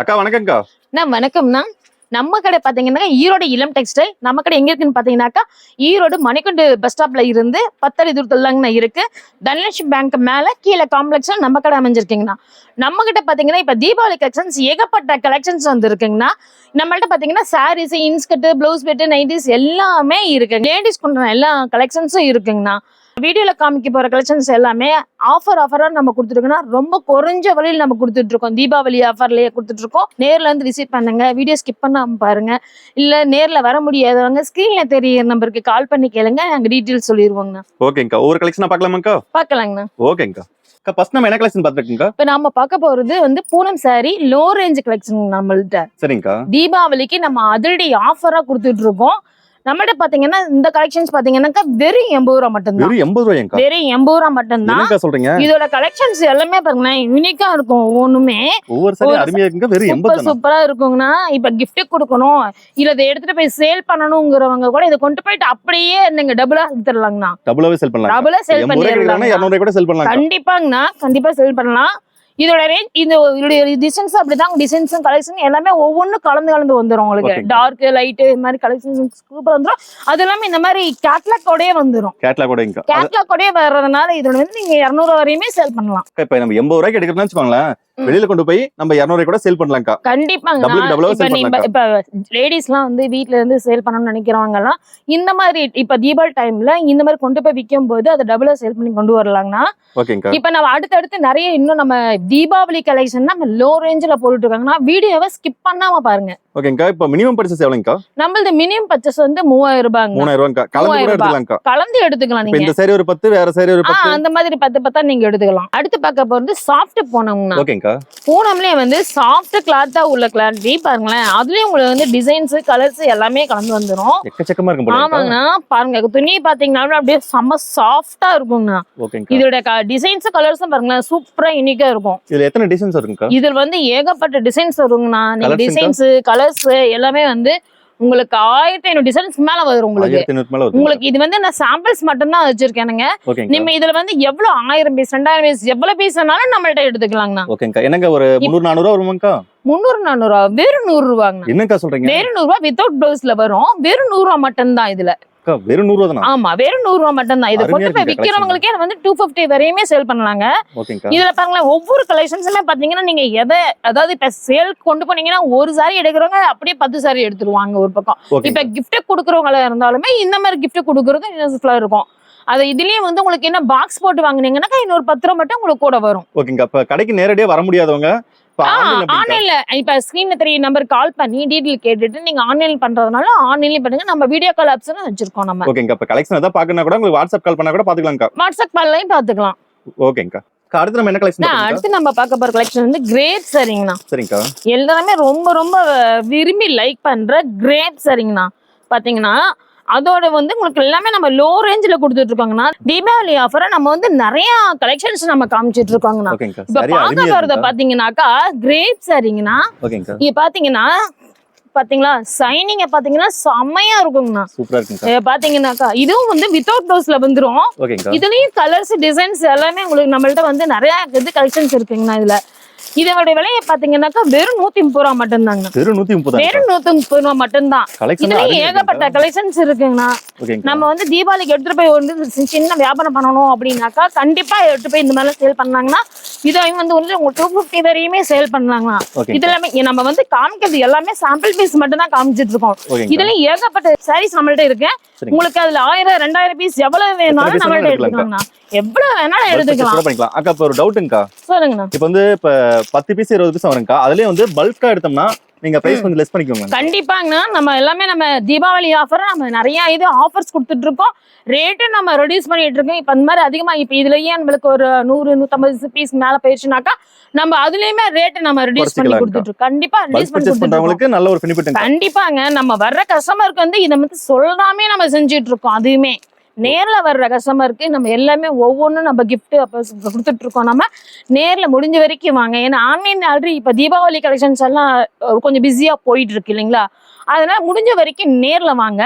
அக்கா வணக்கம்க்கா. வணக்கம்ண்ணா. நம்ம கடை பாத்தீங்கன்னா ஈரோடு இளம் டெக்ஸ்டைல். நம்ம கடை எங்க இருக்குன்னு பாத்தீங்கன்னாக்கா ஈரோடு மணிக்குண்டு பஸ் ஸ்டாப்ல இருந்து 10 அடி தூரத்துல தாங்கண்ணா இருக்கு. தனலட்சுமி பேங்க் மேல கீழே காம்ப்ளெக்ஸ்ல நம்ம கடை அமைஞ்சிருக்கீங்கண்ணா. நம்ம கிட்ட பாத்தீங்கன்னா இப்ப தீபாவளி கலெக்ஷன்ஸ் ஏகப்பட்ட கலெக்ஷன்ஸ் வந்து இருக்குங்கண்ணா. நம்மள்ட்ட பாத்தீங்கன்னா sarees, inskirt, blouse pad, nighties எல்லாமே இருக்கு. லேடிஸ் கொண்ட எல்லா கலெக்ஷன்ஸும் இருக்குங்கண்ணா. வீடியோல காமிக்க போற கலெக்ஷன்ஸ் எல்லாமே ஆஃபரா நம்ம கொடுத்துருக்கோம்னா ரொம்ப குறைஞ்ச விலையில் நம்ம கொடுத்துட்டு இருக்கோம். தீபாவளி ஆஃபர்லயே கொடுத்துட்டு இருக்கோம். நேர்ல வந்து விசிட் பண்ணுங்க, வீடியோ ஸ்கிப் பண்ணாம பாருங்க. இல்ல நேர்ல வர முடியாதவங்க ஸ்கிரீன்ல தெரிய நம்பருக்கு கால் பண்ணி கேளுங்க, நாங்க டீட்டெயில்ஸ் சொல்லிடுவோங்கண்ணா. ஓகேங்கா. ஒவ்வொரு கலெக்ஷனா பார்க்கலாமாக்கா? பார்க்கலாங்கண்ணா. ஓகேங்கா. அக்கா ஃபர்ஸ்ட் நம்ம என்ன கலெக்ஷன் பார்த்துருக்கீங்கக்கா? இப்ப நாம பார்க்க போறது வந்து Poonam sorry low range collection நம்மள்ட்ட. சரிங்கக்கா. தீபாவளிக்கு நம்ம அதிரடி ஆஃபரா கொடுத்துட்டு இருக்கோம். நம்மள்ட்ட பாத்தீங்கன்னா இந்த கலெக்ஷன்ஸ் பாத்தீங்கன்னா வெறும் 80 ரூபா மட்டும்தான். வெறும் 80 ரூபாய்க்கா? வெறும் 80 ரூபா மட்டும்தான். என்னக்கா சொல்றீங்க? இதோட கலெக்ஷன்ஸ் எல்லாமே பாருங்களேன் யூனிக்கா இருக்கும். ஒண்ணுமே ஒவ்வொரு சாரி அருமையா இருக்குங்க. வெறும் 80 தான். சூப்பரா இருக்குங்கண்ணா. இப்ப கிஃப்ட் கொடுக்கணும் இல்ல இதை எடுத்துட்டு போய் சேல் பண்ணணுங்கிறவங்க கூட இதை கொண்டு போயிட்டு அப்படியே நீங்க டபுளா வித்துடலாங்கண்ணா. டபுளாவே சேல் பண்ணலாம். டபுளா சேல் பண்ணிடலாம். 200 ரூபாய் கூட சேல் பண்ணலாம். கண்டிப்பாங்கண்ணா, கண்டிப்பா சேல் பண்ணலாம். இதோட ரேஞ்ச் இதோட டிசைன்ஸ் அப்படிதான். டிசைன்ஸும் கலெக்ஷன் எல்லாமே ஒவ்வொன்றும் கலந்து வந்துரும். உங்களுக்கு டார்க் லைட் இந்த மாதிரி கலெக்ஷன்ஸ் சூப்பரா வந்துரும். அது எல்லாமே இந்த மாதிரி கேட்லாக்கோடயே வந்துரும். கேட்லாக்கோடயே வர்றதுனால இதோட வந்து நீங்க 200 வரையுமே சேல் பண்ணலாம். இப்ப நம்ம 80 ரூபாய்க்கு எடுக்கிறோம்னு வச்சுக்கோங்களேன், வெளியில கொண்டு போய் நம்ம 200 கூட சேல் பண்ணலாம்க்கா. கண்டிப்பாங்க. இப்ப லேடிஸ் எல்லாம் வந்து வீட்ல இருந்து சேல் பண்ணணும்னு நினைக்கிறவங்க எல்லாம் இந்த மாதிரி இப்ப தீபாவளி டைம்ல இந்த மாதிரி கொண்டு போய் விற்கும் போது அதை டபுளா சேல் பண்ணி கொண்டு வரலாங்கண்ணா. இப்ப நம்ம அடுத்தடுத்து நிறைய இன்னும் நம்ம தீபாவளி கலெக்ஷன் நம்ம லோ ரேஞ்சில போட்டுட்டு இருக்காங்கன்னா வீடியோவை ஸ்கிப் பண்ணாம பாருங்க. ஓகேங்கா. இப்ப மினிமம் பர்ச்சேஸ் எவ்வளவுங்கா? நம்மளது மினிமம் பர்ச்சேஸ் வந்து 3000 ரூபாய்ங்க. 3000 ரூபாய்க்கா. கலந்து எடுத்துக்கலாம் நீங்க. இந்த சாரி ஒரு 10, வேற சாரி ஒரு 10, அந்த மாதிரி 10 நீங்க எடுத்துக்கலாம். அடுத்து பார்க்க போறது சாஃப்ட் பூனம்னா. ஓகேங்கா. பூனம்லயே வந்து சாஃப்ட் கிளாத்தா உள்ள கிளாரிட்டி பாருங்களேன். அதுலயும் உங்களுக்கு வந்து டிசைன்ஸ், கலர்ஸ் எல்லாமே கலந்து வந்துரும். எக்கச்சக்கமா இருக்கும் போல. ஆமாங்கண்ணா. பாருங்க துணி பாத்தீங்கன்னா அப்படியே செம்ம சாஃப்டா இருக்குங்கண்ணா. இதோட டிசைன்ஸ் கலர்ஸும் பாருங்களேன் சூப்பரா யூனிக்கா இருக்கும். இதுல எத்தனை டிசைன்ஸ் இருக்குங்கா? இதுல வந்து ஏகப்பட்ட டிசைன்ஸ் வருங்கண்ணா. நீங்க டிசைன்ஸ், கலர்ஸ் எல்லாமே வந்து உங்களுக்கு 1500 டிசைன்ஸ் மேல வரும். உங்களுக்கு இது வந்து நான் சாம்பிள்ஸ் மட்டும் தான் வச்சிருக்கேனுங்க. நீங்க இதுல வந்து எவ்வளவு 1000 பீஸ் 2000 பீஸ் எவ்வளவு பீஸ் வேணாலும் நம்மள்ட்ட எடுத்துக்கலாங்கண்ணா. ஓகேங்கா. என்னங்க ஒரு 300 400 வருமாங்கா? 300 400 ரூபா. வெறும் 100 ரூபாங்க. என்னக்கா சொல்றீங்க? வெறும் 100 ரூபா வித்தவுட் பிளவுஸ்ல வரும். வெறும் 100 ரூபா மட்டும் தான் இதுல. வெறும் 100 ரூபா. ஆமா, வெறும் 100 ரூபா மட்டும் தான். இது கொண்டு போய் விக்கிறவங்களுக்கே வந்து 250 வரையுமே சேல் பண்ணலாங்க. இதுல பாருங்களேன் ஒவ்வொரு கலெக்ஷன்ஸுமே பாத்தீங்கன்னா நீங்க அதாவது இப்ப சேல் கொண்டு போனீங்கன்னா ஒரு சாரி எடுக்கிறவங்க அப்படியே 10 சாரி எடுத்துருவாங்க ஒரு பக்கம். இப்ப கிஃப்ட் கொடுக்கறவங்களா இருந்தாலுமே இந்த மாதிரி கிஃப்ட் கொடுக்கறது யூஸ்ஃபுல்லா இருக்கும். அது இதுலயே வந்து உங்களுக்கு என்ன பாக்ஸ் போட்டு வாங்குனீங்கன்னா இன்னொரு 10 ரூபா மட்டும் உங்களுக்கு கூட வரும். ஓகேங்க. அப்ப கடைக்கு நேரடியா வர முடியாதவங்க ஆன்லைன்ல இப்ப ஸ்கிரீன்ல 3 நம்பர் கால் பண்ணி டீடைல் கேட்டுட்டு நீங்க ஆன்லைன் பண்றதுனால ஆன்லைன்ல பண்ணுங்க. நம்ம வீடியோ கால் ஆப்ஷன் வச்சிருக்கோம் நம்ம. ஓகேங்க. அப்ப கலெக்ஷன் ஏதாவது பார்க்கணும் கூட உங்களுக்கு வாட்ஸ்அப் கால் பண்ணா கூட பாத்துக்கலாம்க்கா. வாட்ஸ்அப் கால்லயும் பாத்துக்கலாம். ஓகேங்கா. அடுத்து நம்ம என்ன கலெக்ஷன்? அடுத்து நம்ம பார்க்க போற கலெக்ஷன் வந்து கிரேப் சாரிங்கண்ணா. சரிங்கக்கா. எல்லாருமே ரொம்ப ரொம்ப விரும்பி லைக் பண்ற கிரேப் சாரிங்கண்ணா. பாத்தீங்கன்னா அதோட வந்து உங்களுக்கு எல்லாமே நம்ம லோ ரேஞ்சில கொடுத்துட்டு இருக்கோங்கண்ணா. தீபாவளி ஆஃபரை நம்ம வந்து நிறைய கலெக்ஷன்ஸ் நம்ம காமிச்சிட்டு இருக்கோங்கண்ணா. இப்ப பார்க்க போறத பாத்தீங்கன்னாக்கா கிரேப் சாரிங்கண்ணா. இங்க பாத்தீங்கன்னா பாத்தீங்களா சைனிங்க பாத்தீங்கன்னா செம்மையா இருக்குங்கண்ணா. பாத்தீங்கன்னாக்கா இதுவும் வந்து வித்தவுட் பிளவுஸ்ல வந்துரும். இதுலயும் கலர்ஸ், டிசைன்ஸ் எல்லாமே உங்களுக்கு நம்மள்ட்ட வந்து நிறைய இது கலெக்ஷன்ஸ் இருக்குங்கண்ணா. இதுல இதோட விலையை பாத்தீங்கன்னாக்கா வெறும் 130 ரூபா மட்டும்தாங்க. வெறும் 130 ரூபா மட்டும்தான். இதுலயும் ஏகப்பட்ட கலெக்ஷன்ஸ் இருக்குங்கண்ணா. நம்ம வந்து தீபாவளிக்கு எடுத்துட்டு போய் வந்து சின்ன வியாபாரம் பண்ணணும் அப்படின்னாக்கா கண்டிப்பா எடுத்து போய் இந்த மாதிரி சேல் பண்ணாங்கன்னா இதையும் வந்து உங்களுக்கு 250 வரையுமே சேல் பண்ணலாங்கண்ணா. இது எல்லாமே நம்ம வந்து காமிக்கிறது எல்லாமே சாம்பிள் பீஸ் மட்டும் தான் காமிச்சிட்டு இருக்கோம். இதுலயும் ஏகப்பட்ட சாரீஸ் நம்மள்ட்ட இருக்கு. உங்களுக்கு அதுல 1000 2000 பீஸ் எவ்வளவு வேணாலும் நம்மள்ட்ட எடுத்துக்கலாங்கண்ணா. எவ்வளவு வேணாலும் எடுத்துக்கலாம். அக்கா இப்ப ஒரு டவுட்டுங்கா. சொல்லுங்கண்ணா. இப்ப வந்து 10 பீஸ் 20 பீஸ் வருங்கக்கா. அதுலயே வந்து பல்கா எடுத்தோம்னா நீங்க பிரைஸ் கொஞ்சம் லெஸ் பண்ணிக்கோங்க. கண்டிப்பாங்கண்ணா. நம்ம எல்லாமே நம்ம தீபாவளி ஆஃபர் நம்ம நிறைய இது ஆஃபர்ஸ் கொடுத்துட்டு இருக்கோம். ரேட்டு நம்ம ரெடியூஸ் பண்ணிட்டு இருக்கோம். இப்ப அந்த மாதிரி அதிகமா இப்ப இதுலயே நம்மளுக்கு ஒரு 100 150 பீஸ் மேல போயிடுச்சுனாக்கா நம்ம அதுலயுமே ரேட்டு நம்ம ரெடியூஸ் பண்ணி கொடுத்துட்டு இருக்கோம். கண்டிப்பா ரெடியூஸ் பண்ணி கொடுத்துட்டு நல்ல ஒரு பெனிஃபிட். கண்டிப்பாங்க. நம்ம வர்ற கஸ்டமருக்கு வந்து இதை வந்து சொல்லாமே நம்ம செஞ்சுட்டு இருக்கோம். அதுவுமே நேர்ல வர்ற கஸ்டமருக்கு நம்ம எல்லாமே ஒவ்வொன்றும் நம்ம கிஃப்ட் கொடுத்துட்டு இருக்கோம். நம்ம நேர்ல முடிஞ்ச வரைக்கும் வாங்க. ஏன்னா ஆன்லைன் ஆல்ரெடி இப்ப தீபாவளி கலெக்ஷன்ஸ் எல்லாம் கொஞ்சம் பிஸியா போயிட்டு இருக்கு இல்லைங்களா. அதனால முடிஞ்ச வரைக்கும் நேர்ல வாங்க.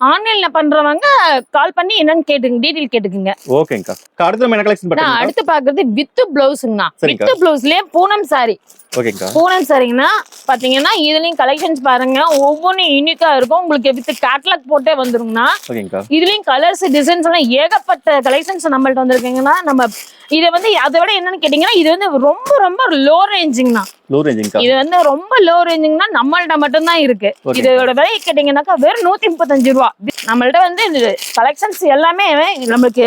ஆன்லைன்ல பண்றவங்க கால் பண்ணி என்னன்னு கேட்டுங்க, டீடைல் கேட்டுக்குங்க. ஓகேங்கா. அடுத்து நம்ம என்ன கலெக்ஷன் நான் பாத்தீங்கன்னா அடுத்து பாக்குறது வித் பிளவுஸ்ங்கண்ணா. சரிங்கா. வித் பிளவுஸ்லயே பூனம் சாரி. ஓகேங்கா. பூனம் சாரிங்கன்னா பாத்தீங்கன்னா இதுலயும் கலெக்ஷன்ஸ் பாருங்க, ஒவ்வொன்றும் யூனிக்கா இருக்கும். உங்களுக்கு வித் கேட்லாக் போட்டே வந்துருங்கண்ணா. ஓகேங்கா. இதுலயும் கலர்ஸ் டிசைன்ஸ் எல்லாம் ஏகப்பட்ட கலெக்ஷன்ஸ் நம்மள்ட்ட வந்திருக்குங்கன்னா, நம்ம இதை வந்து அதை விட என்னன்னு கேட்டீங்கன்னா இது வந்து ரொம்ப ரொம்ப லோ ரேஞ்சுங்கண்ணா. லோ ரேஞ்சுங்கா. இது வந்து ரொம்ப லோ ரேஞ்சுங்கன்னா நம்மள்ட்ட மட்டும்தான் இருக்கு. Okay. இதோட விலை கேட்டீங்கன்னாக்கா வெறும் 135 ரூபா. நம்மள்ட்ட வந்து கலெக்ஷன்ஸ் எல்லாமே நமக்கு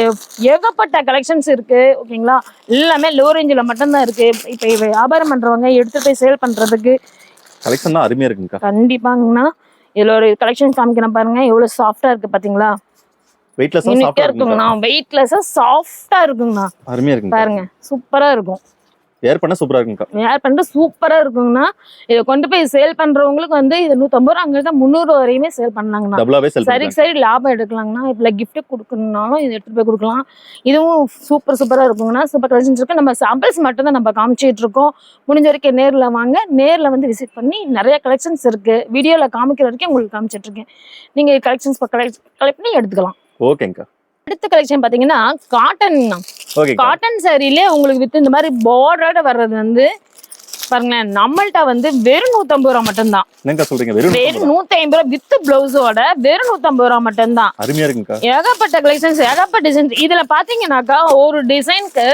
ஏகப்பட்ட கலெக்ஷன்ஸ் இருக்கு. ஓகேங்களா, எல்லாமே லோ ரேஞ்சில் மட்டும்தான் இருக்கு. இப்ப வியாபாரம் பண்றவங்க எடுத்து போய் சேல் பண்றதுக்கு கலெக்ஷன்லாம் அருமையா இருக்குங்கா. கண்டிப்பாங்கண்ணா. இதுல ஒரு கலெக்ஷன் காமிக்கிறேன் பாருங்க, எவ்வளவு சாஃப்டா இருக்கு பாத்தீங்களா. வெயிட்லெஸ்ஸா யூனிக்கா சாஃப்ட்டா இருக்குங்கண்ணா, வெயிட்லெஸ்ஸா சாஃப்டா இருக்குங்கண்ணா. அருமையா இருக்குங்க. பாருங்க சூப்பரா இருக்கும். வேர் பண்ண சூப்பரா இருக்குங்கா. வேர் பண்ணிட்டு சூப்பரா இருக்குங்கண்ணா. இதை கொண்டு போய் சேல் பண்றவங்களுக்கு வந்து இது 150 ரூபா, அங்க 300 வரையுமே சேல் பண்ணாங்கண்ணா. டபுளாவே செல் சரி சரி லாபம் எடுக்கலாங்கண்ணா. இப்ப கிஃப்ட் கொடுக்கணும்னாலும் இது எடுத்துட்டு போய் கொடுக்கலாம். இதுவும் சூப்பரா இருக்குங்கண்ணா. சூப்பர் கலெக்ஷன்ஸ் இருக்கு. நம்ம சாம்பிள்ஸ் மட்டும் தான் நம்ம காமிச்சிட்டு இருக்கோம். முடிஞ்ச வரைக்கும் நேர்ல வாங்க, நேர்ல வந்து விசிட் பண்ணி நிறைய கலெக்ஷன்ஸ் இருக்கு. வீடியோல காமிக்கிற வரைக்கும் உங்களுக்கு காமிச்சிட்டு இருக்கேன். நீங்க கலெக்ஷன்ஸ் கலெக்ட் பண்ணி எடுத்துக்கலாம். ஓகேங்கா. அடுத்த கலெக்ஷன் பாத்தீங்கன்னா காட்டன். ஓகே. காட்டன் சாரிலே உங்களுக்கு வித் இந்த மாதிரி பார்டரோட வர்றது வந்து பாருங்க, நம்மள்ட்ட வந்து வெறும் 150 ரூபா மட்டும்தான். என்னங்கா சொல்றீங்க? வெறும் 150 ரூபா வித் பிளவுஸோட வெறும் 150 ரூபா மட்டும்தான். அருமையா இருக்குங்கா. ஏகப்பட்ட கலெக்ஷன்ஸ், ஏகப்பட்ட டிசைன்ஸ். இதுல பாத்தீங்கன்னாக்கா ஒரு டிசைனுக்கு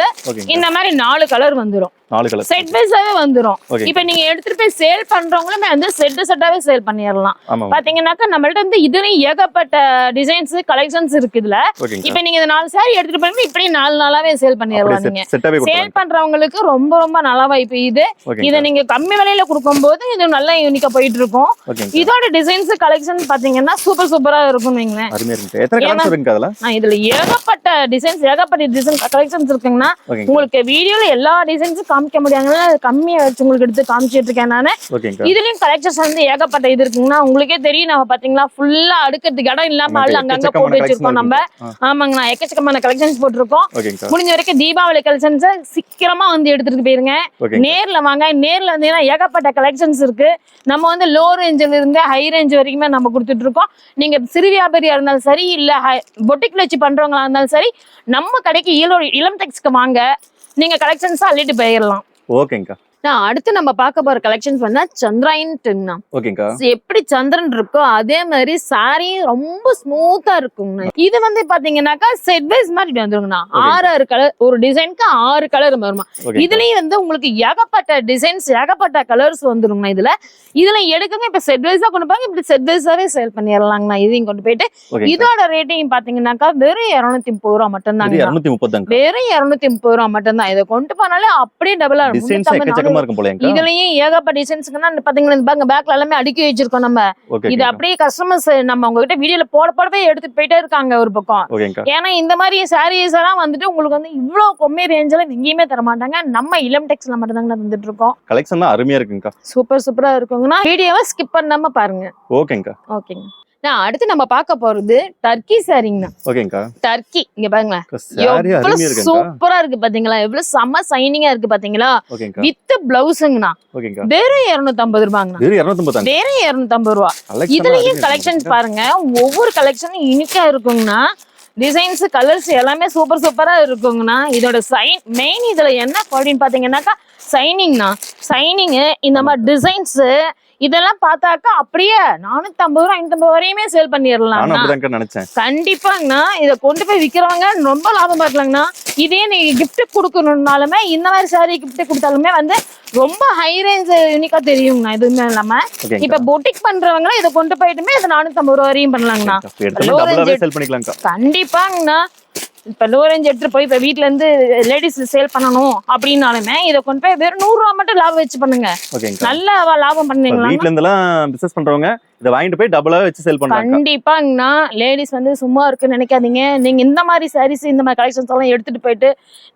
இந்த மாதிரி 4 கலர் வந்துரும். 4 கலர் செட் வைஸாவே வந்துரும். Okay. இப்ப நீங்க எடுத்துட்டு போய் சேல் பண்றவங்களுமே வந்து செட்டாவே சேல் பண்ணிடலாம். ஆமா. பாத்தீங்கன்னாக்கா நம்மள்ட்ட வந்து இதுலயும் ஏகப்பட்ட டிசைன்ஸ் கலெக்ஷன்ஸ் இருக்கு. இதுல ஓகேங்கா. இப்ப நீங்க இந்த 4 சாரி எடுத்துட்டு போய் இப்படி 4 நாளாவே சேல் பண்ணிடலாம். நீங்க செட்டாவே சேல் பண்றவங்களுக்கு ரொம்ப ரொம்ப நல்லா வாய்ப்பு இது. இதை நீங்க கம்மி விலையில கொடுக்கும்போது இது நல்லா யூனிக்கா போயிட்டு இருக்கும். ஓகேங்கா. இதோட டிசைன்ஸ் கலெக்ஷன் பாத்தீங்கன்னா சூப்பரா இருக்கும். நீங்களே அருமையா இருக்கு. எத்தனை கலர்ஸ் இருக்குங்க அதுல? இதுல ஏகப்பட்ட டிசைன் கலெக்ஷன்ஸ் இருக்குங்கன்னா, உங்களுக்கு வீடியோல எல்லா டிசைன்ஸும் காமிக்க முடியாதுன்னா கம்மியா வச்சு உங்களுக்கு எடுத்து காமிச்சிட்டு இருக்கேன் நானு. ஓகேங்கா. இதுலயும் கலெக்ஷன்ஸ் வந்து ஏகப்பட்ட இது இருக்குங்கன்னா, உங்களுக்கே தெரியும். நம்ம பாத்தீங்களா ஃபுல்லா அடுக்கிறதுக்கு இடம் இல்லாம அங்கங்க போட்டு வச்சிருக்கோம் நம்ம. ஆமாங்கண்ணா, எக்கச்சக்கமான கலெக்ஷன்ஸ் போட்டிருக்கோம். ஓகேங்கா. முடிஞ்ச வரைக்கும் தீபாவளி கலெக்ஷன்ஸ் சீக்கிரமா வந்து எடுத்துட்டு போயிருங்க. நேர்ல வாங்க. நேர்ல வந்தீங்கன்னா ஏகப்பட்ட கலெக்ஷன்ஸ் இருக்கு. நம்ம வந்து லோ ரேஞ்சில இருந்து ஹை ரேஞ்ச் வரைக்குமே நம்ம கொடுத்துட்டு இருக்கோம். நீங்க சிறு வியாபாரியா இருந்தாலும் சரி, இல்ல பொட்டிக்ல வச்சு பண்றவங்களா இருந்தாலும் சரி, நம்ம கடைக்கு இளம் டெக்ஸ்க்கு வாங்க. நீங்க கலெக்ஷன்ஸ் அள்ளிட்டு போயிடலாம். ஓகேங்கா. அடுத்து நம்ம பார்க்க போற கலெக்ஷன்ஸ் வந்து சந்திராயன் டென்னா. ஓகேங்கா. எப்படி சந்திரன் இருக்கோ அதே மாதிரி சாரி ரொம்ப ஸ்மூத்தா இருக்குங்க. இது வந்து பாத்தீங்கன்னாக்கா செட் வைஸ் மாதிரி வந்துருங்கண்ணா. 6 கலர், ஒரு டிசைனுக்கு 6 கலர் வருமா. இதுலயும் வந்து உங்களுக்கு ஏகப்பட்ட டிசைன்ஸ், ஏகப்பட்ட கலர்ஸ் வந்துருங்கண்ணா. இதுல எடுக்கங்க. இப்ப செட் வைஸா கொண்டு போங்க, இப்படி செட் வைஸாவே சேல் பண்ணிடலாங்கண்ணா. இதையும் கொண்டு போயிட்டு இதோட ரேட்டையும் பாத்தீங்கன்னாக்கா வெறும் 230 ரூபா மட்டும் தாங்க. வெறும் 230 ரூபா மட்டும் தான். இதை கொண்டு போனாலே அப்படியே டபுளா இருக்கும். இதுலயும் ஏகப்பட்ட டிசைன்ஸ்க்குன்னா பாத்தீங்கன்னா பேக்ல எல்லாமே அடுக்கி வச்சிருக்கோம் நம்ம. இது அப்படியே கஸ்டமர்ஸ் நம்ம உங்ககிட்ட வீடியோல போடவே எடுத்துட்டு போயிட்டே இருக்காங்க ஒரு பக்கம். ஏன்னா இந்த மாதிரி சாரீஸ் எல்லாம் வந்துட்டு உங்களுக்கு வந்து இவ்வளவு கம்மி ரேஞ்சில எங்கேயுமே தர மாட்டாங்க. நம்ம இளம் டெக்ஸ்ல மட்டும் தாங்க தந்துட்டு இருக்கோம். கலெக்ஷன் அருமையா இருக்குங்கா. சூப்பரா இருக்குங்கண்ணா. வீடியோவை ஸ்கிப் பண்ணாம பாருங்க. ஓகேங்கா. ஓகேங்க. அடுத்து நம்ம பார்க்க போறது டர்க்கி சாரிங்கண்ணா. ஓகேங்கா. டர்க்கி இங்க பாருங்க, எவ்வளவு சூப்பரா இருக்கு பாத்தீங்களா. எவ்வளவு செம்ம சைனிங்கா இருக்கு பாத்தீங்களா. வித் பிளவுஸ்ங்கண்ணா. வெறும் 250 ரூபாங்கண்ணா. வெறும் 250 ரூபா. இதுலயும் கலெக்ஷன்ஸ் பாருங்க, ஒவ்வொரு கலெக்ஷனும் யூனிக்கா இருக்குங்கண்ணா. டிசைன்ஸ் கலர்ஸ் எல்லாமே சூப்பரா இருக்குங்கண்ணா. இதோட மெயின் இதுல என்ன அப்படின்னு பாத்தீங்கன்னாக்கா சைனிங்ண்ணா. சைனிங் இந்த மாதிரி டிசைன்ஸ் இதெல்லாம் பார்த்தாக்கா அப்படியே 450 ரூபா 550 வரையுமே சேல் பண்ணிடலாம். கண்டிப்பாங்கண்ணா. இதை கொண்டு போய் விக்கிறவங்க ரொம்ப லாபம் பார்க்கலாங்கண்ணா. இதே நீங்க கிஃப்ட் கொடுக்கணும்னாலுமே இந்த மாதிரி சாரி கிஃப்ட் கொடுத்தாலுமே வந்து ரொம்ப ஹை ரேஞ்ச் யூனிக்கா தெரியுங்கண்ணா. எதுவுமே இல்லாம இப்ப பொட்டிக் பண்றவங்க இதை கொண்டு போயிட்டுமே இதை 450 ரூபா வரையும் பண்ணலாங்கண்ணா. கண்டிப்பாங்கண்ணா. இப்ப லோ ரேஞ்ச் எடுத்துட்டு போய் இப்ப வீட்டுல இருந்து லேடிஸ் சேல் பண்ணணும் அப்படின்னாலுமே இதை கொண்டு போய் வெறும் 100 ரூபா மட்டும் லாபம் வச்சு பண்ணுங்க. நல்ல லாபம் பண்ணீங்களா. வீட்ல இருந்தெல்லாம் பிசினஸ் பண்றவங்க இத வாங்கிட்டு போய் டபுளா வச்சு சேல் பண்றாங்க. கண்டிப்பாங்கண்ணா. லேடிஸ் வந்து சும்மா இருக்குன்னு நினைக்காதீங்க. நீங்க இந்த மாதிரி சாரீஸ் இந்த மாதிரி கலெக்ஷன்ஸ் எல்லாம் எடுத்துட்டு போயிட்டு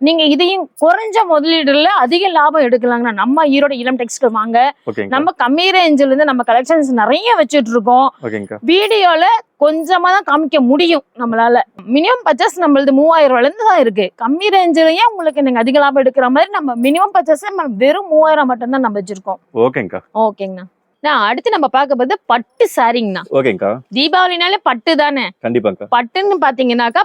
நீங்க இதையும் குறைஞ்ச முதலீடுல அதிக லாபம் எடுக்கலாங்கண்ணா. நம்ம ஈரோட இளம் டெக்ஸ்டைல் வாங்க. நம்ம கம்மி ரேஞ்சில இருந்து நம்ம கலெக்ஷன்ஸ் நிறைய வச்சுட்டு இருக்கோம். வீடியோல கொஞ்சமா தான் காமிக்க முடியும் நம்மளால. மினிமம் பர்ச்சேஸ் நம்மளது 3000 ரூபாயில இருந்து தான் இருக்கு. கம்மி ரேஞ்சிலேயே உங்களுக்கு நீங்க அதிக லாபம் எடுக்கிற மாதிரி நம்ம மினிமம் பர்ச்சேஸ் வெறும் 3000 மட்டும் தான் நம்ம வச்சிருக்கோம். ஓகேங்கண்ணா. நான் அடுத்து நம்ம பார்க்க போது பட்டு சாரிங்கண்ணா. ஓகேங்கா. தீபாவளினாலே பட்டு தானே. கண்டிப்பாங்கா. பட்டுன்னு பாத்தீங்கன்னாக்கா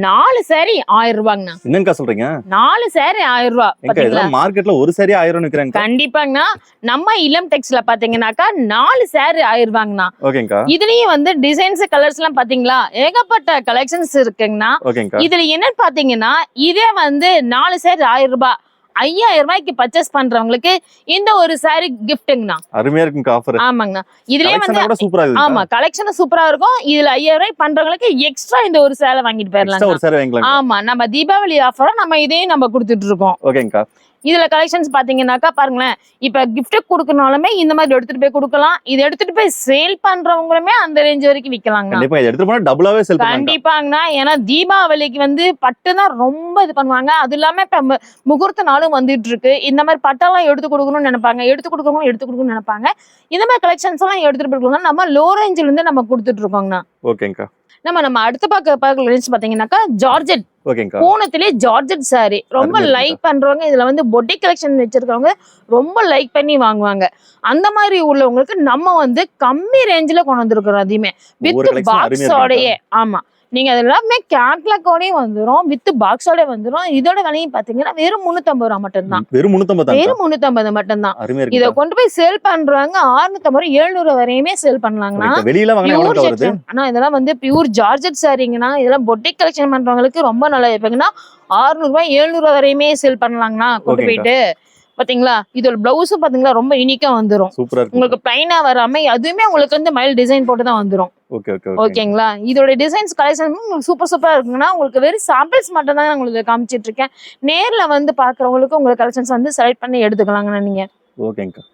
4 சாரி 1000 ரூபாங்கண்ணா. என்னங்கா சொல்றீங்க? 4 சாரி 1000 ரூபாய். பாத்தீங்களா? மார்க்கெட்ல ஒரு சாரி 1000 விக்கிறாங்க. கண்டிப்பாங்கண்ணா. நம்ம இளம் டெக்ஸ்ல பாத்தீங்கன்னாக்கா 4 சாரி 1000 ரூபாங்கண்ணா. ஓகேங்கா. இதுலயும் வந்து டிசைன்ஸ் கலர்ஸ் எல்லாம் பாத்தீங்களா ஏகப்பட்ட கலெக்ஷன்ஸ் இருக்குங்கண்ணா. ஓகேங்கா. இதுல என்னன்னு பாத்தீங்கன்னா இதே வந்து 4 சாரி 1000 ரூபாய் 5000 ரூபாய்க்கு பர்ச்சேஸ் பண்றவங்களுக்கு இந்த ஒரு சாரி கிஃப்ட்ங்கண்ணா. அருமையா இருக்குங்க ஆஃபர். ஆமாங்கண்ணா. இதுலயே வந்து சூப்பரா இருக்கு. ஆமா கலெக்ஷன் சூப்பரா இருக்கும். இதுல 5000 ரூபாய் பண்றவங்களுக்கு எக்ஸ்ட்ரா இந்த ஒரு சேலை வாங்கிட்டு போயிடலாம். ஒரு சேலை வாங்கலாம். ஆமா நம்ம தீபாவளி ஆஃபரா நம்ம இதையும் நம்ம கொடுத்துட்டு இருக்கோம். ஓகேங்கா. இதுல கலெக்ஷன்ஸ் பாத்தீங்கன்னாக்கா பாருங்களேன், இப்ப கிஃப்ட் கொடுக்கறனாலுமே இந்த மாதிரி எடுத்துட்டு போய் கொடுக்கலாம். இது எடுத்துட்டு போய் சேல் பண்றவங்களுமே அந்த ரேஞ்ச் வரைக்கும் விக்கலாங்க. கண்டிப்பா இத எடுத்துட்டு போனா டபுளாவே சேல் பண்ணலாம். கண்டிப்பாங்கண்ணா. ஏன்னா தீபாவளிக்கு வந்து பட்டு தான் ரொம்ப இது பண்ணுவாங்க. அது இல்லாம இப்ப முகூர்த்த நாளும் வந்துட்டு இருக்கு. இந்த மாதிரி பட்டெல்லாம் எடுத்து கொடுக்கணும்னு நினைப்பாங்க, எடுத்து கொடுக்கணும்னு நினைப்பாங்க. இந்த மாதிரி கலெக்ஷன்ஸ் எல்லாம் எடுத்துட்டு போய் கொடுக்கலாம். நம்ம லோ ரேஞ்சில இருந்து நம்ம கொடுத்துட்டு இருக்கோங்கண்ணா. ஓகேங்கா. நம்ம அடுத்து பார்க்க ரேஞ்ச் பாத்தீங்கன்னாக்கா ஜார்ஜெட். ஓகேங்கா. பூனத்திலே ஜார்ஜெட் சாரி ரொம்ப லைக் பண்றவங்க, இதுல வந்து பொட்டிக் கலெக்ஷன் வச்சிருக்கவங்க ரொம்ப லைக் பண்ணி வாங்குவாங்க. அந்த மாதிரி உள்ளவங்களுக்கு நம்ம வந்து கம்மி ரேஞ்சில கொண்டு வந்திருக்கிறோம். அதையுமே வித் பாக்ஸோடயே. ஆமா நீங்க அதெல்லாமே கேட்லாக்கோடயே வந்துரும், வித் பாக்ஸோட வந்துரும். இதோட விலையும் பாத்தீங்கன்னா வெறும் 350 ரூபாய் மட்டும்தான். வெறும் 350 மட்டும்தான். இத கொண்டு போய் சேல் பண்றவங்க 650 700 வரையுமே சேல் பண்ணலாங்கண்ணா. வெளியில வாங்குனா எவ்வளவு வருது? ஆனா இதெல்லாம் வந்து பியூர் ஜார்ஜெட் சாரிங்கண்ணா. இதெல்லாம் பொட்டிக் கலெக்ஷன் பண்றவங்களுக்கு ரொம்ப நல்லா இருப்பாங்கன்னா 600 ரூபாய் 700 வரையுமே சேல் பண்ணலாங்கண்ணா கொண்டு போயிட்டு. பாத்தீங்களா இதோட பிளவுஸும் பாத்தீங்களா ரொம்ப யூனிக்கா வந்துரும். உங்களுக்கு பிளைனா வராம அதுவுமே உங்களுக்கு வந்து மைல் டிசைன் போட்டு தான் வந்துரும். ஓகேங்களா. இதோட டிசைன்ஸ் கலெக்ஷன் உங்களுக்கு சூப்பரா இருக்குங்கன்னா உங்களுக்கு வெறும் சாம்பிள்ஸ் மட்டும் தான் உங்களுக்கு காமிச்சிட்டு இருக்கேன். நேர்ல வந்து பாக்குறவங்களுக்கு உங்களுக்கு கலெக்ஷன்ஸ் வந்து செலக்ட் பண்ணி எடுத்துக்கலாங்கண்ணா நீங்க. ஓகேங்கா.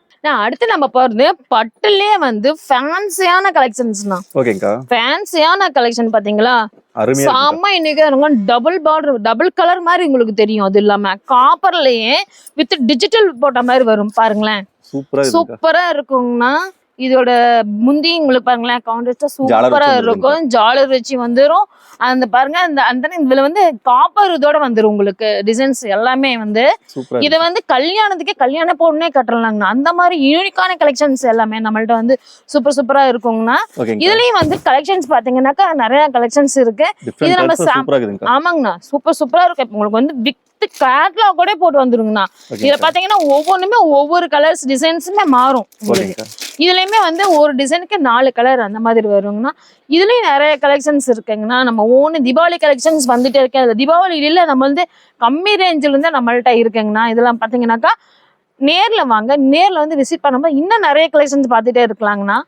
அடுத்து நம்ம போறது பட்டுலயே வந்து ஃபேன்சியான கலெக்ஷன்ஸ்னா. ஓகேங்கா. ஃபேன்சியான கலெக்ஷன் பாத்தீங்களா செம்ம இன்னைக்கு இருக்கும். டபுள் பார்டர் டபுள் கலர் மாதிரி உங்களுக்கு தெரியும். அது இல்லாம காப்பர்லயே வித் டிஜிட்டல் போட்ட மாதிரி வரும் பாருங்களேன். சூப்பரா இருக்குங்கண்ணா. இதோட முந்தி உங்களுக்கு பாருங்களேன் கான்ட்ராஸ்டா சூப்பரா இருக்கும். ஜாலர் வச்சு வந்துரும். அந்த பாருங்க அந்த இதுல வந்து காப்பர் இதோட வந்துரும் உங்களுக்கு டிசைன்ஸ் எல்லாமே வந்து. இத வந்து கல்யாணத்துக்கே கல்யாண பொண்ணே கட்டலாங்கண்ணா. அந்த மாதிரி யூனிக்கான கலெக்ஷன்ஸ் எல்லாமே நம்மள்ட்ட வந்து சூப்பரா இருக்குங்கண்ணா. இதுலயும் வந்து கலெக்ஷன்ஸ் பாத்தீங்கன்னாக்கா நிறைய கலெக்ஷன்ஸ் இருக்கு. இது நம்ம ஆமாங்கண்ணா சூப்பரா இருக்கு. உங்களுக்கு வந்து பிக் கேட்லாக் கூட போட்டு வந்துருங்கண்ணா. இதுல பாத்தீங்கன்னா ஒவ்வொன்றுமே ஒவ்வொரு கலர்ஸ் டிசைன்ஸுமே மாறும். இதுலயுமே வந்து ஒரு டிசைனுக்கு 4 கலர் அந்த மாதிரி வருங்கண்ணா. இதுலயும் நிறைய கலெக்ஷன்ஸ் இருக்குங்கண்ணா. நம்ம ஓன்னு தீபாவளி கலெக்ஷன்ஸ் வந்துட்டே இருக்கேன். அது தீபாவளியில நம்ம வந்து கம்மி ரேஞ்சில இருந்து நம்மள்ட்ட இருக்குங்கண்ணா. இதெல்லாம் பாத்தீங்கன்னாக்கா நேர்ல வாங்க, நேர்ல வந்து விசிட் பண்ணும்போது இன்னும் நிறைய கலெக்ஷன்ஸ் பாத்துட்டே இருக்கலாங்கண்ணா.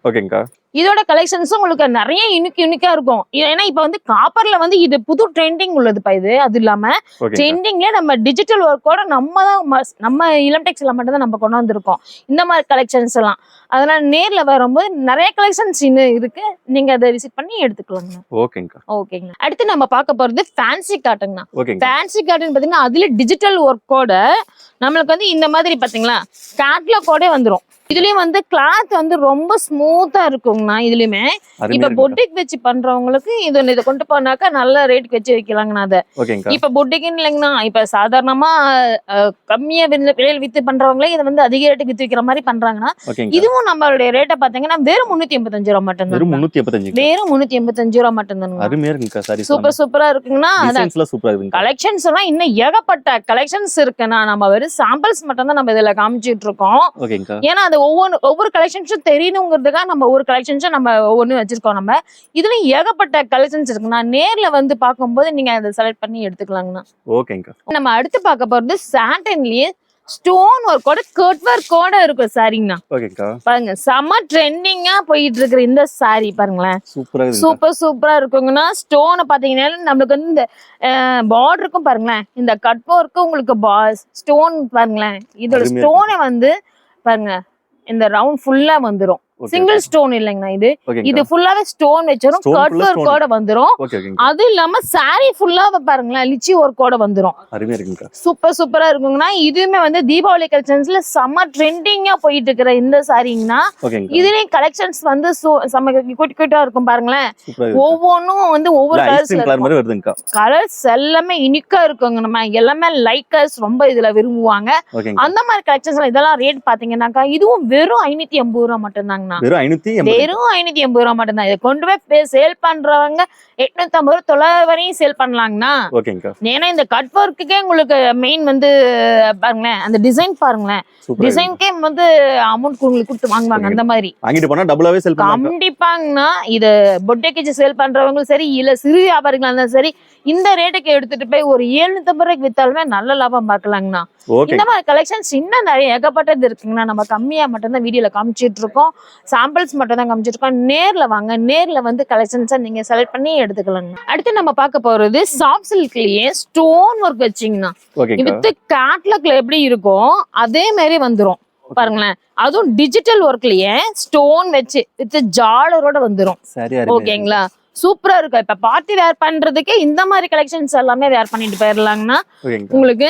இதோட கலெக்ஷன்ஸும் உங்களுக்கு நிறைய யூனிக்கா இருக்கும். ஏன்னா இப்ப வந்து காப்பர்ல வந்து இது புது ட்ரெண்டிங் உள்ளதுப்பா இது. அது இல்லாம ட்ரெண்டிங்ல நம்ம டிஜிட்டல் ஒர்க்கோட நம்ம இளம் டெக்ஸ்ல மட்டும் தான் நம்ம கொண்டு வந்திருக்கோம் இந்த மாதிரி கலெக்ஷன்ஸ் எல்லாம். அதனால நேர்ல வரும்போது நிறைய கலெக்ஷன்ஸ் இன்னும் இருக்கு. நீங்க அதை விசிட் பண்ணி எடுத்துக்கலாங்க. ஓகேங்க. அடுத்து நம்ம பார்க்க போறது ஃபேன்சி காட்டன்ங்கண்ணா. ஃபேன்சி காட்டன் பாத்தீங்கன்னா அதுல டிஜிட்டல் ஒர்க்கோட நம்மளுக்கு வந்து இந்த மாதிரி பாத்தீங்களா கேட்லாக்கோட வந்துரும். இதுலயும் வந்து கிளாத் வந்து ரொம்ப ஸ்மூத்தா இருக்குங்கண்ணா. இதுலயுமே இப்ப பொட்டிக் வச்சு பண்றவங்களுக்கு இதை கொண்டு போனாக்கா நல்ல ரேட்டுக்கு வச்சு வைக்கலாங்கண்ணா. அதை இப்ப பொட்டிக்குன்னு இல்லைங்கண்ணா, இப்ப சாதாரணமா கம்மியா விலையில் வித்து பண்றவங்களே இதை வந்து அதிக ரேட்டுக்கு வித்து வைக்கிற மாதிரி பண்றாங்கன்னா இதுவும் நம்மளுடைய ரேட்டை பாத்தீங்கன்னா வெறும் 385 ரூபாய் மட்டும்தான். வெறும் 385 ரூபாய் மட்டும்தான். சூப்பரா இருக்குங்கண்ணா. கலெக்ஷன்ஸ் எல்லாம் இன்னும் ஏகப்பட்ட கலெக்ஷன்ஸ் இருக்குண்ணா. நம்ம வெறும் சாம்பிள்ஸ் மட்டும் தான் நம்ம இதுல காமிச்சிட்டு இருக்கோம். ஏன்னா ஒவ்வொரு கலெக்ஷன்ஸும் தெரியணுங்கிறதுக்காக நம்ம ஒரு கலெக்ஷன்ஸும் நம்ம ஒவ்வொன்னு வச்சிருக்கோம். நம்ம இதுல ஏகப்பட்ட கலெக்ஷன்ஸ் இருக்குண்ணா. நேர்ல வந்து பார்க்கும்போது நீங்க அதை செலக்ட் பண்ணி எடுத்துக்கலாங்கண்ணா. நம்ம அடுத்து பார்க்க போறது சாண்டன்லயே ஸ்டோன் ஒர்க்கோட கட் ஒர்க்கோட இருக்கும் சாரிங்கண்ணா. பாருங்க செம்ம ட்ரெண்டிங்கா போயிட்டு இருக்கிற இந்த சாரி பாருங்களேன். சூப்பரா இருக்குங்கண்ணா. ஸ்டோனை பாத்தீங்கன்னா நம்மளுக்கு வந்து இந்த பார்டருக்கும் பாருங்களேன், இந்த கட் ஒர்க்கும் உங்களுக்கு ஸ்டோன் பாருங்களேன். இதோட ஸ்டோனை வந்து பாருங்க இந்த ரவுண்ட் ஃபுல்லா வந்துரும். சிங்கிள் ஸ்டோன் இல்லைங்கண்ணா இது ஓகேங்க இது ஃபுல்லாவே ஸ்டோன் வச்சிரும் Stone கட் full ஆ ஒர்க்கோட வந்துரும் ஓகே ஓகேங்க அது இல்லாம saree ஃபுல்லாவே பாருங்களேன் லிச்சி ஒர்க்கோட வந்துரும் அருமையா இருக்குங்கக்கா சூப்பரா இருக்குங்கண்ணா இதுவுமே வந்து தீபாவளி கலெக்ஷன்ஸ்ல செம்ம ட்ரெண்டிங்கா போயிட்டு இருக்கிற இந்த சாரீங்கண்ணா ஓகேங்க இதுலயும் கலெக்ஷன்ஸ் வந்து செம்ம குட்டியா இருக்கும் பாருங்களேன் சூப்பரா இருக்கு ஒவ்வொன்றும் வந்து ஒவ்வொரு ஐஸ்கிரீம் கலர் மாதிரி வருதுங்கக்கா கலர்ஸ் எல்லாமே யூனிக்கா இருக்குங்க நம்ம எல்லாமே லைக்கர்ஸ் ரொம்ப இதுல விரும்புவாங்க ஓகேங்க அந்த மாதிரி கலெக்ஷன்ஸ் இதெல்லாம் ரேட் பாத்தீங்கன்னாக்கா இதுவும் வெறும் 580 ரூபா மட்டும்தாங்கண்ணா வெறும் 580 வெறும் 580 ரூபா மட்டும்தான் இதை கொண்டு போய் சேல் பண்றவங்க 850 ரூபா 900 வரையும் சேல் பண்ணலாங்கண்ணா ஓகேங்கக்கா ஏன்னா இந்த கட் ஒர்க்குக்கே உங்களுக்கு மெயின் வந்து பாருங்களேன் அந்த டிசைன் பாருங்களேன் சூப்பரா டிசைன்க்கே வந்து அமௌண்ட் உங்களுக்கு கொடுத்து வாங்குவாங்க அந்த மாதிரி வாங்கிட்டு போனா டபுளாவே செல் பண்ணலாம் கண்டிப்பாங்கண்ணா இது பொட்டேக்கு சேல் பண்றவங்களும் சரி இல்ல சிறு வியாபாரிகளா இருந்தாலும் சரி இந்த ரேட்டுக்கு எடுத்துட்டு போய் ஒரு 750 ரூபாய்க்கு வித்தாலுமே நல்ல லாபம் பார்க்கலாங்கண்ணா ஓகே இந்த மாதிரி கலெக்ஷன்ஸ் இன்னும் நிறைய ஏகப்பட்டது இருக்குங்கண்ணா நம்ம கம்மியா மட்டும்தான் வீடியோல காமிச்சிட்டு இருக்கோம் சாம்பிள்ஸ் மட்டும் தான் காமிச்சிட்டு இருக்கோம் நேர்ல வாங்க நேர்ல வந்து கலெக்ஷன்ஸை நீங்க செலக்ட் பண்ணி எடுத்துக்கலாங்க அடுத்து நம்ம பார்க்க போறது சாஃப்ட் சில்க்லயே ஸ்டோன் ஒர்க் வச்சிங்கண்ணா ஓகேங்க வித் கேட்லாக்ல எப்படி இருக்கும் அதே மாதிரி வந்துரும் பாருங்களேன் அதுவும் டிஜிட்டல் ஒர்க்லயே ஸ்டோன் வச்சு வித் ஜாலரோட வந்துரும் சரியா ஓகேங்களா சூப்பரா இருக்கும் இப்ப பார்ட்டி வேர் பண்றதுக்கு இந்த மாதிரி கலெக்ஷன்ஸ் எல்லாமே வேர் பண்ணிட்டு போயிடலாங்கன்னா ஓகேங்க உங்களுக்கு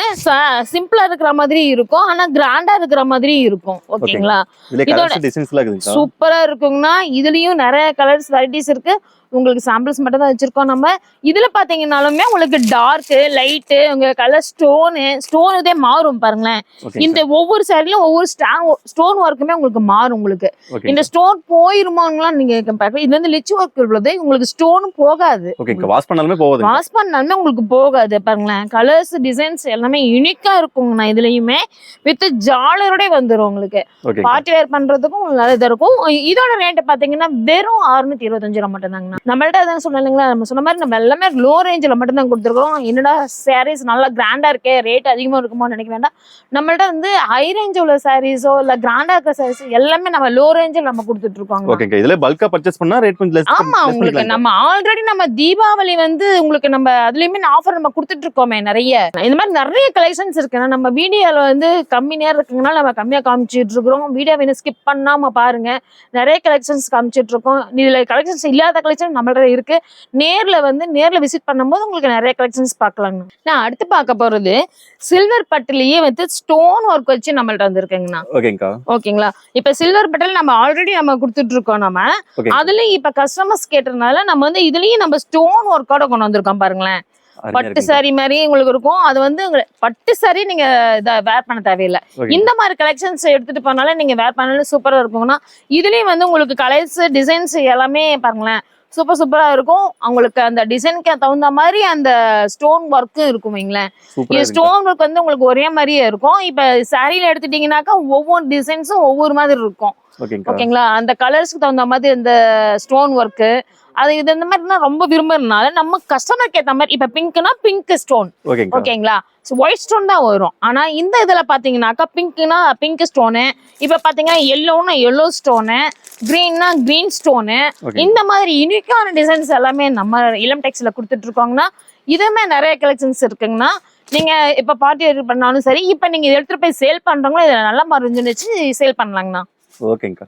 சிம்பிளா இருக்கிற மாதிரி இருக்கும் ஆனா கிராண்டா இருக்கிற மாதிரி இருக்கும் ஓகேங்களா இதுல இதோட கலர்ஸ் டிசைன்ஸ்லாம் இருக்குங்கக்கா சூப்பரா இருக்குங்கன்னா இதுலயும் நிறைய கலர்ஸ் வெரைட்டிஸ் இருக்கு உங்களுக்கு சாம்பிள்ஸ் மட்டும் தான் வச்சிருக்கோம் நம்ம இதுல பாத்தீங்கன்னாலுமே உங்களுக்கு டார்க் லைட்டு உங்க கலர் ஸ்டோன் இதே மாறும் பாருங்களேன் இந்த ஒவ்வொரு சைட்லயும் ஒவ்வொரு ஸ்டோன் ஒர்க்குமே உங்களுக்கு மாறும் உங்களுக்கு இந்த ஸ்டோன் போயிருமாங்களாம் நீங்க பார்க்க இது வந்து லிச்சி ஒர்க் உள்ளது உங்களுக்கு ஸ்டோனும் போகாது ஓகேங்க வாஷ் பண்ணாலுமே போகாது வாஷ் பண்ணாலுமே உங்களுக்கு போகாது பாருங்களேன் கலர்ஸ் டிசைன்ஸ் எல்லாமே யூனிக்கா இருக்குங்கண்ணா இதுலயுமே வித் ஜாலரோட வந்துரும் உங்களுக்கு ஓகேங்க பார்ட்டி வேர் பண்றதுக்கும் உங்களுக்கு நல்ல இதா இருக்கும் இதோட ரேட் பாத்தீங்கன்னா வெறும் 625 ரூபா மட்டும் தாங்கண்ணா நம்மள்ட்ட அதான் சொன்னேன் இல்லைங்களா நம்ம சொன்ன மாதிரி நம்ம எல்லாமே லோ ரேஞ்சில் மட்டும் தான் கொடுத்துருக்கோம் என்னடா சாரீஸ் நல்லா கிராண்டா இருக்கே ரேட் அதிகமா இருக்குமோ நினைக்க வேண்டாம் நம்மள்ட்ட வந்து ஹை ரேஞ்ச் உள்ள சாரீஸோ இல்ல கிராண்டா இருக்கிற சாரீஸ் எல்லாமே நம்ம லோ ரேஞ்சில் நம்ம கொடுத்துட்டு இருக்கோம் ஓகேங்க இதுல பல்கா பர்ச்சேஸ் பண்ணா ரேட் கொஞ்சம் லெஸ் ஆமா உங்களுக்கு நம்ம ஆல்ரெடி நம்ம தீபாவளி வந்து உங்களுக்கு நம்ம அதுலயுமே ஆஃபர் நம்ம கொடுத்துட்டு இருக்கோமே நிறைய இந்த மாதிரி நிறைய கலெக்ஷன்ஸ் இருக்குன்னா நம்ம வீடியோல வந்து கம்மி நேரம் இருக்குங்கனால நம்ம கம்மியா காமிச்சிட்டு இருக்கிறோம் வீடியோ வேணும் ஸ்கிப் பண்ணாம பாருங்க நிறைய கலெக்ஷன்ஸ் காமிச்சிட்டு இருக்கோம் இதுல கலெக்ஷன்ஸ் இல்லாத கலெக்ஷன் நம்மள்ட்ட இருக்கு நேர்ல விசிட் பண்ணும்போது உங்களுக்கு நிறைய கலெக்ஷன்ஸ் பார்க்கலாங்க நான் அடுத்து பார்க்க போறது சில்வர் பட்டுலயே வந்து ஸ்டோன் ஒர்க் வச்சு நம்மள்ட்ட வந்திருக்குங்கண்ணா ஓகேங்கா ஓகேங்களா இப்ப சில்வர் பட்டல் நம்ம ஆல்ரெடி நம்ம கொடுத்துட்டு இருக்கோம் நம்ம அதுலயும் இப்ப கஸ்டமர்ஸ் கேட்டதுனால நம்ம வந்து இதுலயும் நம்ம ஸ்டோன் ஒர்க்கோட கொண்டு வந்திருக்கோம் பாருங்களேன் பட்டு சாரி மாதிரி உங்களுக்கு இருக்கும் அது வந்து பட்டு சாரி நீங்க இதை வேர் பண்ண தேவையில்லை இந்த மாதிரி கலெக்ஷன்ஸ் எடுத்துட்டு போனாலே நீங்க வேர் பண்ணாலும் சூப்பரா இருக்குங்கன்னா இதுலயும் வந்து உங்களுக்கு கலர்ஸ் டிசைன்ஸ் எல்லாமே பாருங்களேன் சூப்பரா இருக்கும் அவங்களுக்கு அந்த டிசைனுக்கு தகுந்த மாதிரி அந்த ஸ்டோன் ஒர்க்கும் இருக்கும் வைங்களேன் இது ஸ்டோன் ஒர்க் வந்து உங்களுக்கு ஒரே மாதிரியே இருக்கும் இப்ப சாரியில எடுத்துட்டீங்கன்னாக்கா ஒவ்வொரு டிசைன்ஸும் ஒவ்வொரு மாதிரி இருக்கும் ஓகேங்களா அந்த கலர்ஸ்க்கு தகுந்த மாதிரி அந்த ஸ்டோன் ஒர்க்கு அது இது இந்த மாதிரி ரொம்ப விரும்புறதுனால நம்ம கஸ்டமருக்கு ஏற்ற மாதிரி இப்ப பிங்க்னா பிங்க் ஸ்டோன் ஓகேங்களா ஒயிட் ஸ்டோன் தான் வரும் ஆனா இந்த இதுல பாத்தீங்கன்னாக்கா பிங்க்னா பிங்க் ஸ்டோனு இப்ப பாத்தீங்கன்னா எல்லோனா எல்லோ ஸ்டோனு கிரீன்னா கிரீன் ஸ்டோனு இந்த மாதிரி யூனிக்கான டிசைன்ஸ் எல்லாமே நம்ம இளம் டெக்ஸ்ல கொடுத்துட்டு இருக்கோங்கன்னா இதுவுமே நிறைய கலெக்ஷன்ஸ் இருக்குங்கன்னா நீங்க இப்ப பார்ட்டி பண்ணாலும் சரி இப்ப நீங்க எடுத்துட்டு போய் சேல் பண்றவங்களும் இதுல நல்ல மருந்து வச்சு சேல் பண்ணலாங்கண்ணா ஓகேங்கா